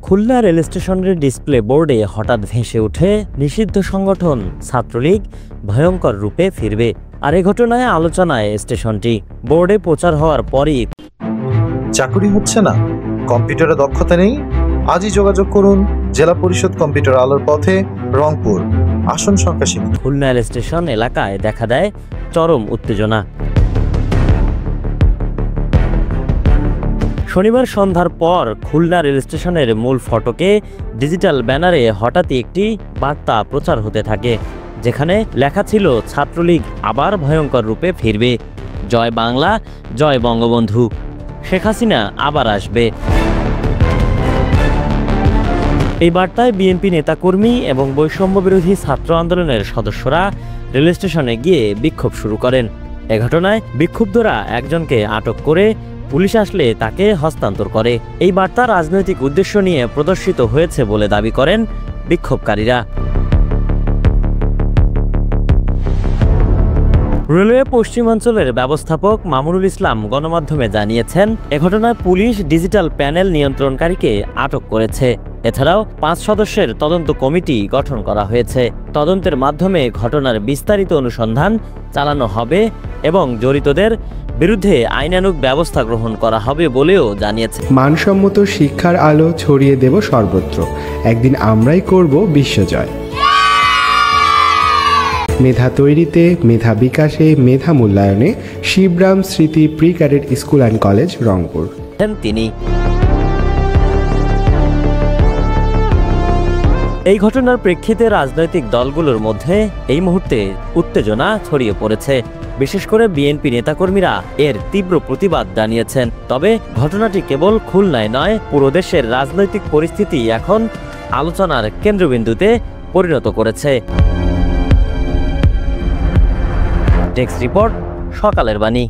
Khulna rail স্টেশনের display বোর্ডে হঠাৎ ভেসে ওঠে নিষিদ্ধ সংগঠন ছাত্রলীগ ভয়ঙ্কর রূপে ফিরবে। আর এ ঘটনায় আলোচনায় স্টেশনটি। বোর্ডে প্রচার হওয়ার পরই চাকুরি হচ্ছে না, কম্পিউটারে দক্ষতা নেই, আজই যোগাযোগ করুন জেলা পরিষদ কম্পিউটার আলোর পথে, রংপুর। আসন সংখ্যা সীমিত। খুলনা রেল স্টেশন এলাকায় দেখা দেয় চরম উত্তেজনা। শনিবার সন্ধ্যার পর খুলনা রেল স্টেশনের মূল ফটকে ডিজিটাল ব্যানারে হঠাৎই একটি বার্তা প্রচার হতে থাকে, যেখানে লেখা ছিল ছাত্রলীগ আবার ভয়ঙ্কর রূপে ফিরবে, জয় বাংলা, জয় বঙ্গবন্ধু, শেখ হাসিনা আবার আসবে। এই বার্তায় বিএনপি নেতাকর্মী এবং বৈষম্য বিরোধী ছাত্র আন্দোলনের সদস্যরা রেল স্টেশনে গিয়ে বিক্ষোভ শুরু করেন। এ ঘটনায় বিক্ষুব্ধরা একজনকে আটক করে পুলিশ আসলে তাকে হস্তান্তর করে। এই বার্তা রাজনৈতিক উদ্দেশ্য নিয়ে প্রদর্শিত হয়েছে বলে দাবি করেন বিক্ষোভকারীরা। রেলওয়ে পশ্চিমাঞ্চলের ব্যবস্থাপক মামুনুল ইসলাম গণমাধ্যমে জানিয়েছেন, এ ঘটনায় পুলিশ ডিজিটাল প্যানেল নিয়ন্ত্রণকারীকে আটক করেছে। এছাড়াও 5 সদস্যের তদন্ত কমিটি গঠন করা হয়েছে। তদন্তের মাধ্যমে ঘটনার বিস্তারিত অনুসন্ধান চালানো হবে এবং জড়িতদের বিরুদ্ধে আইনানুগ ব্যবস্থা গ্রহণ করা হবে বলেও জানিয়েছে। মানসম্মত শিক্ষার আলো ছড়িয়ে দেব সর্বত্র, একদিন আমরাই করব বিশ্বজয়। মেধা তৈরিতে, মেধা বিকাশে, মেধা মূল্যায়নে শিবরাম স্মৃতি pre cadet school and college, Rangpur. তিনি এই ঘটনার প্রেক্ষিতে রাজনৈতিক দলগুলোর মধ্যে এই মুহূর্তে উত্তেজনা ছড়িয়ে পড়েছে। বিশেষ করে বিএনপি নেতাকর্মীরা এর তীব্র প্রতিবাদ জানিয়েছেন। তবে ঘটনাটি কেবল খুলনায় নয়, পুরো দেশের রাজনৈতিক পরিস্থিতি এখন আলোচনার কেন্দ্রবিন্দুতে পরিণত করেছে। ডেস্ক রিপোর্ট, সকালের বাণী।